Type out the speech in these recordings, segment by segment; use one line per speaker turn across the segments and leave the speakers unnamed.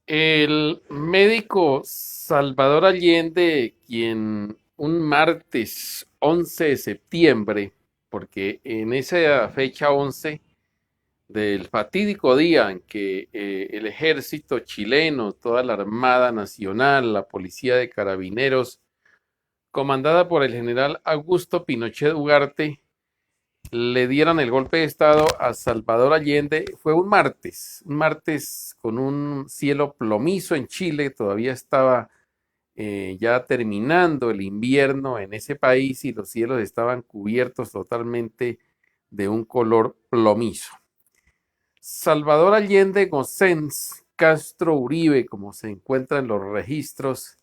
El médico Salvador Allende, quien un martes 11 de septiembre, porque en esa fecha 11 del fatídico día en que el ejército chileno, toda la Armada Nacional, la Policía de Carabineros, comandada por el general Augusto Pinochet Ugarte, le dieron el golpe de estado a Salvador Allende. Fue un martes con un cielo plomizo en Chile. Todavía estaba ya terminando el invierno en ese país y los cielos estaban cubiertos totalmente de un color plomizo. Salvador Allende Gossens Castro Uribe, como se encuentra en los registros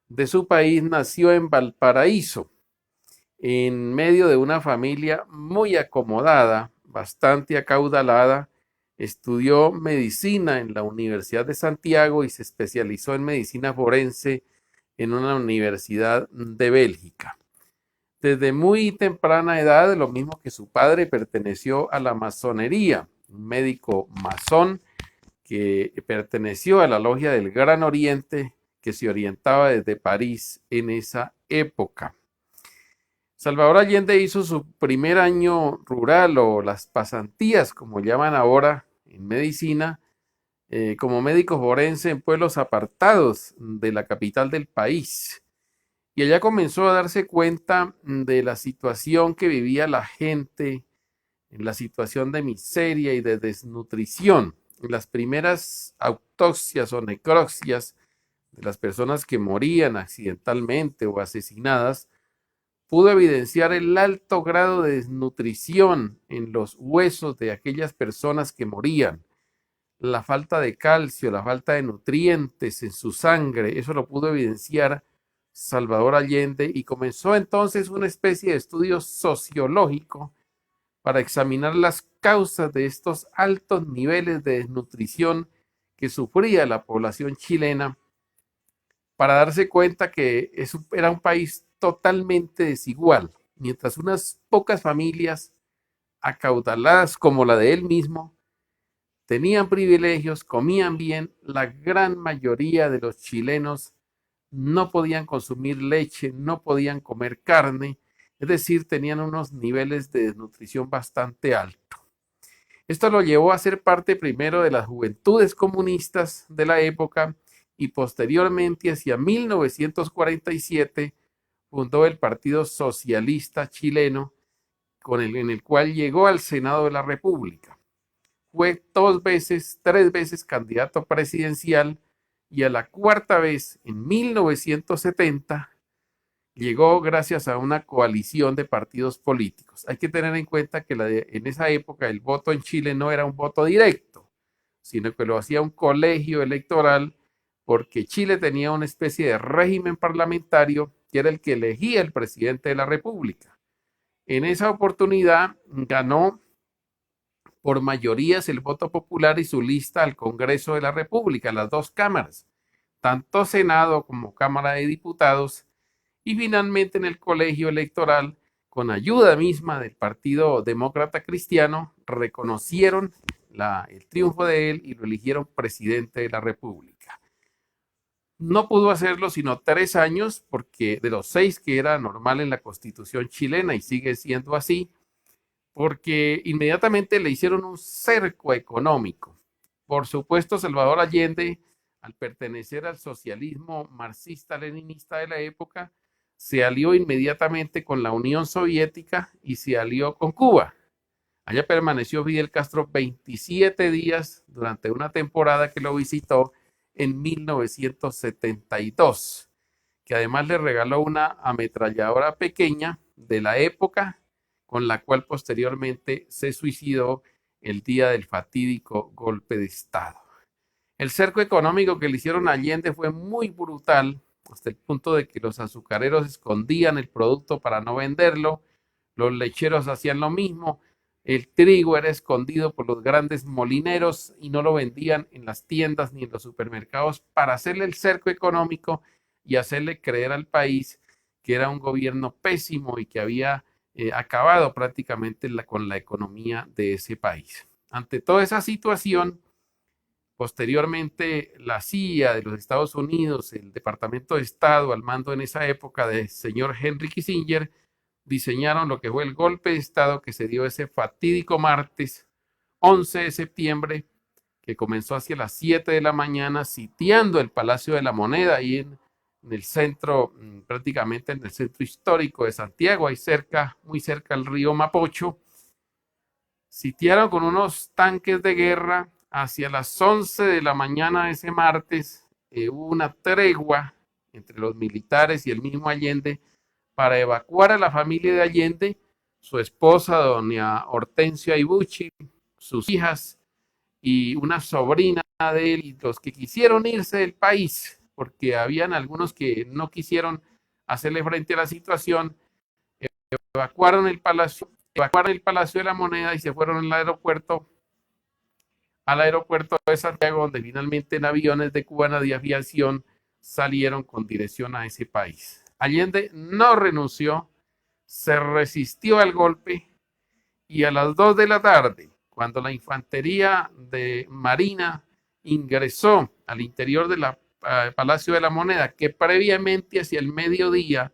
de su país, nació en Valparaíso, en medio de una familia muy acomodada, bastante acaudalada. Estudió medicina en la Universidad de Santiago y se especializó en medicina forense en una universidad de Bélgica. Desde muy temprana edad, lo mismo que su padre, perteneció a la masonería, un médico masón que perteneció a la logia del Gran Oriente, que se orientaba desde París en esa época. Salvador Allende hizo su primer año rural o las pasantías, como llaman ahora en medicina, como médico forense en pueblos apartados de la capital del país. Y allá comenzó a darse cuenta de la situación que vivía la gente, en la situación de miseria y de desnutrición. En las primeras autopsias o necropsias de las personas que morían accidentalmente o asesinadas, pudo evidenciar el alto grado de desnutrición en los huesos de aquellas personas que morían, la falta de calcio, la falta de nutrientes en su sangre. Eso lo pudo evidenciar Salvador Allende y comenzó entonces una especie de estudio sociológico para examinar las causas de estos altos niveles de desnutrición que sufría la población chilena, para darse cuenta que era un país totalmente desigual. Mientras unas pocas familias acaudaladas como la de él mismo tenían privilegios, comían bien, la gran mayoría de los chilenos no podían consumir leche, no podían comer carne, es decir, tenían unos niveles de desnutrición bastante altos. Esto lo llevó a ser parte primero de las juventudes comunistas de la época y posteriormente, hacia 1947, fundó el Partido Socialista Chileno, en el cual llegó al Senado de la República. Fue tres veces candidato presidencial y a la cuarta vez, en 1970, llegó gracias a una coalición de partidos políticos. Hay que tener en cuenta que en esa época el voto en Chile no era un voto directo, sino que lo hacía un colegio electoral, porque Chile tenía una especie de régimen parlamentario que era el que elegía el presidente de la República. En esa oportunidad ganó por mayorías el voto popular y su lista al Congreso de la República, las dos cámaras, tanto Senado como Cámara de Diputados, y finalmente en el colegio electoral, con ayuda misma del Partido Demócrata Cristiano, reconocieron el triunfo de él y lo eligieron presidente de la República. No pudo hacerlo sino 3 años, porque de los 6 que era normal en la Constitución chilena, y sigue siendo así, porque inmediatamente le hicieron un cerco económico. Por supuesto, Salvador Allende, al pertenecer al socialismo marxista-leninista de la época, se alió inmediatamente con la Unión Soviética y se alió con Cuba. Allá permaneció Fidel Castro 27 días durante una temporada que lo visitó en 1972, que además le regaló una ametralladora pequeña de la época, con la cual posteriormente se suicidó el día del fatídico golpe de Estado. El cerco económico que le hicieron a Allende fue muy brutal, hasta el punto de que los azucareros escondían el producto para no venderlo, los lecheros hacían lo mismo, el trigo era escondido por los grandes molineros y no lo vendían en las tiendas ni en los supermercados, para hacerle el cerco económico y hacerle creer al país que era un gobierno pésimo y que había acabado prácticamente con la economía de ese país. Ante toda esa situación, Posteriormente, la CIA de los Estados Unidos, el Departamento de Estado, al mando en esa época del señor Henry Kissinger, diseñaron lo que fue el golpe de Estado que se dio ese fatídico martes 11 de septiembre, que comenzó hacia las 7 de la mañana, sitiando el Palacio de la Moneda, ahí en el centro, prácticamente en el centro histórico de Santiago, ahí cerca, muy cerca al río Mapocho. Sitiaron con unos tanques de guerra. Hacia las 11 de la mañana de ese martes hubo una tregua entre los militares y el mismo Allende para evacuar a la familia de Allende, su esposa, doña Hortensia Ibuchi, sus hijas y una sobrina de él, y los que quisieron irse del país, porque habían algunos que no quisieron hacerle frente a la situación, evacuaron el Palacio de la Moneda y se fueron al aeropuerto de Santiago, donde finalmente en aviones de Cubana de Aviación salieron con dirección a ese país. Allende no renunció, se resistió al golpe y a las 2 de la tarde, cuando la infantería de Marina ingresó al interior del Palacio de la Moneda, que previamente hacia el mediodía,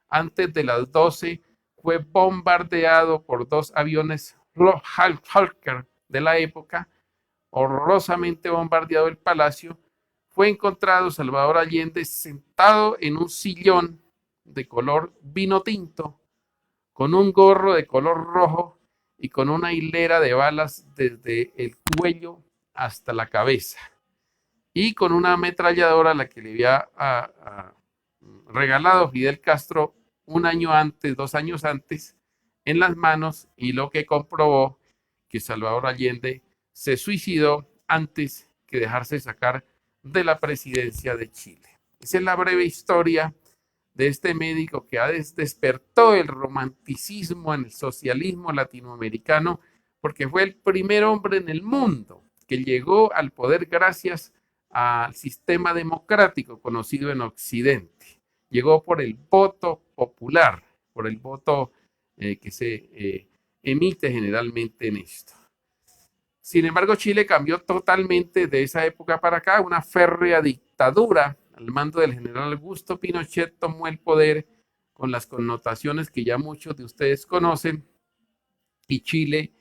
antes de las 12, fue bombardeado por dos aviones Hawker de la época, horrorosamente bombardeado el palacio, fue encontrado Salvador Allende sentado en un sillón de color vino tinto, con un gorro de color rojo y con una hilera de balas desde el cuello hasta la cabeza, y con una ametralladora a la que le había regalado Fidel Castro un año antes, 2 años antes, en las manos, y lo que comprobó que Salvador Allende se suicidó antes que dejarse sacar de la presidencia de Chile. Esa es la breve historia de este médico que despertó el romanticismo en el socialismo latinoamericano, porque fue el primer hombre en el mundo que llegó al poder gracias al sistema democrático conocido en Occidente. Llegó por el voto popular, por el voto que se emite generalmente en esto. Sin embargo, Chile cambió totalmente de esa época para acá. Una férrea dictadura al mando del general Augusto Pinochet tomó el poder con las connotaciones que ya muchos de ustedes conocen, y Chile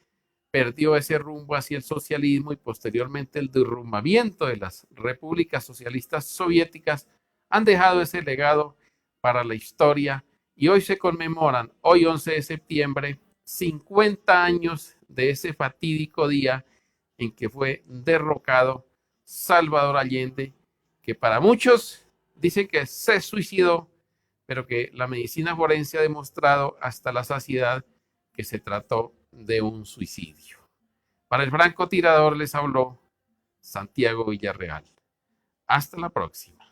perdió ese rumbo hacia el socialismo, y posteriormente el derrumbamiento de las repúblicas socialistas soviéticas han dejado ese legado para la historia, y hoy se conmemoran, hoy 11 de septiembre, 50 años de ese fatídico día en que fue derrocado Salvador Allende, que para muchos dicen que se suicidó, pero que la medicina forense ha demostrado hasta la saciedad que se trató de un suicidio. Para el francotirador les habló Santiago Villarreal. Hasta la próxima.